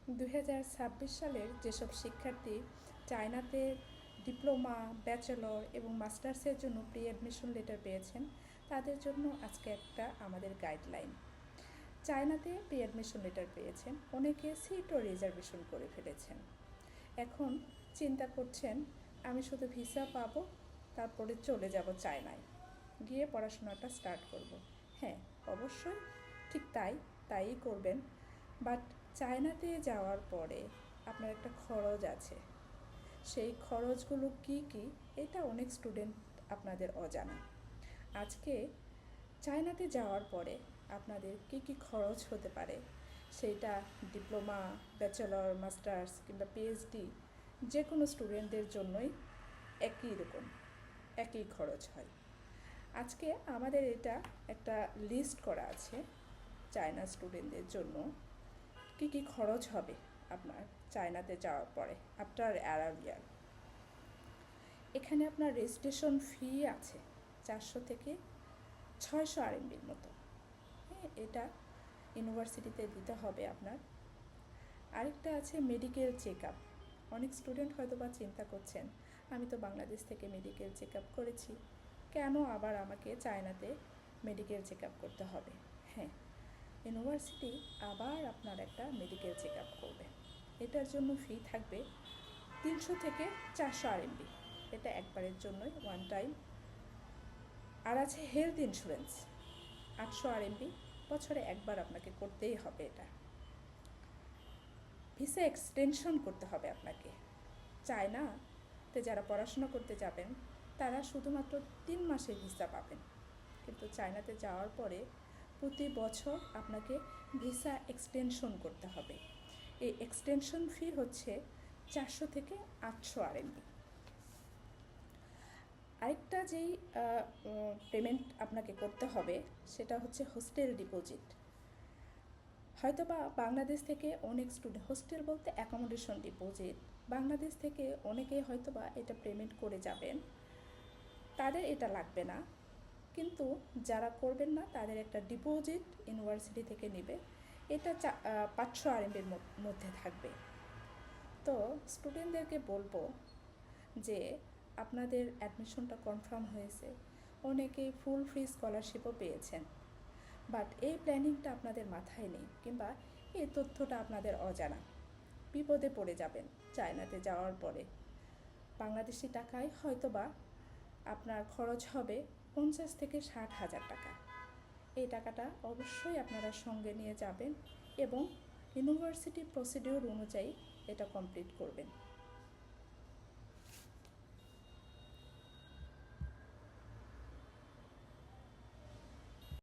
2026 সালের যেসব শিক্ষার্থী চায়নাতে ডিপ্লোমা, ব্যাচেলর এবং মাস্টার্সের জন্য প্রি অ্যাডমিশন লেটার পেয়েছেন, তাদের জন্য আজকে একটা আমাদের গাইডলাইন। চায়নাতে প্রি অ্যাডমিশন লেটার পেয়েছেন, অনেকে সিটও রিজার্ভেশন করে ফেলেছেন। এখন চিন্তা করছেন আমি শুধু ভিসা পাবো, তারপরে চলে যাব চায়নায়, গিয়ে পড়াশোনাটা স্টার্ট করব। হ্যাঁ, অবশ্যই ঠিক তাই করবেন। বাট চায়নাতে যাওয়ার পরে আপনার একটা খরচ আছে। সেই খরচগুলো কি কি, এটা অনেক স্টুডেন্ট আপনাদের অজানা। আজকে চায়নাতে যাওয়ার পরে আপনাদের কি কি খরচ হতে পারে, সেইটা ডিপ্লোমা, ব্যাচেলর, মাস্টার্স কিংবা পিএইচডি যে কোনো স্টুডেন্টদের জন্যই একই খরচ হয়। আজকে আমাদের এটা একটা লিস্ট করা আছে চায়না স্টুডেন্টদের জন্য কি কি খরচ হবে আপনার চায়নাতে যাওয়ার পরে আফটার অ্যারাইভাল। এখানে আপনার রেজিস্ট্রেশন ফি আছে 400 থেকে 600 আরএমবির মতো। হ্যাঁ, এটা ইউনিভার্সিটিতে দিতে হবে আপনার। আরেকটা আছে মেডিকেল চেক আপ। অনেক স্টুডেন্ট হয়তো বা চিন্তা করছেন আমি তো বাংলাদেশ থেকে মেডিকেল চেক আপ করেছি, কেন আবার আমাকে চায়নাতে মেডিকেল চেক আপ করতে হবে। হ্যাঁ, ইউনিভার্সিটি আবার আপনার একটা মেডিকেল চেক আপ করবে। এটার জন্য ফি থাকবে 300 থেকে 400 আরএমবি। এটা একবারের জন্যই, ওয়ান টাইম। আর আছে হেলথ ইন্স্যুরেন্স 800 আরএমবি, বছরে একবার আপনাকে করতেই হবে এটা। ভিসা এক্সটেনশন করতে হবে আপনাকে। চায়নাতে যারা পড়াশোনা করতে যাবেন তারা শুধুমাত্র 3 মাসের ভিসা পাবেন, কিন্তু চায়নাতে যাওয়ার পরে প্রতি বছর আপনাকে ভিসা এক্সটেনশন করতে হবে। এই এক্সটেনশন ফি হচ্ছে 400 থেকে 800 আরএমবি। আরেকটা যেই পেমেন্ট আপনাকে করতে হবে সেটা হচ্ছে হোস্টেল ডিপোজিট। হয়তোবা বাংলাদেশ থেকে অনেক স্টুডেন্ট, হোস্টেল বলতে অ্যাকোমোডেশন ডিপোজিট, বাংলাদেশ থেকে অনেকেই হয়তোবা এটা পেমেন্ট করে যাবেন, তাদের এটা লাগবে না। কিন্তু যারা করবেন না তাদের একটা ডিপোজিট ইউনিভার্সিটি থেকে নেবে, এটা 500 আরএমবির মধ্যে থাকবে। তো স্টুডেন্টদেরকে বলবো যে আপনাদের অ্যাডমিশনটা কনফার্ম হয়েছে, অনেকেই ফুল ফ্রি স্কলারশিপও পেয়েছেন, বাট এই প্ল্যানিংটা আপনাদের মাথায় নেই কিংবা এই তথ্যটা আপনাদের অজানা। বিপদে পড়ে যাবেন চায়নাতে যাওয়ার পরে। বাংলাদেশি টাকায় হয়তোবা আপনার খরচ হবে 50 থেকে 60 হাজার টাকা। এই টাকাটা অবশ্যই আপনারা সঙ্গে নিয়ে যাবেন এবং ইউনিভার্সিটি প্রসিডিওর অনুযায়ী এটা কমপ্লিট করবেন।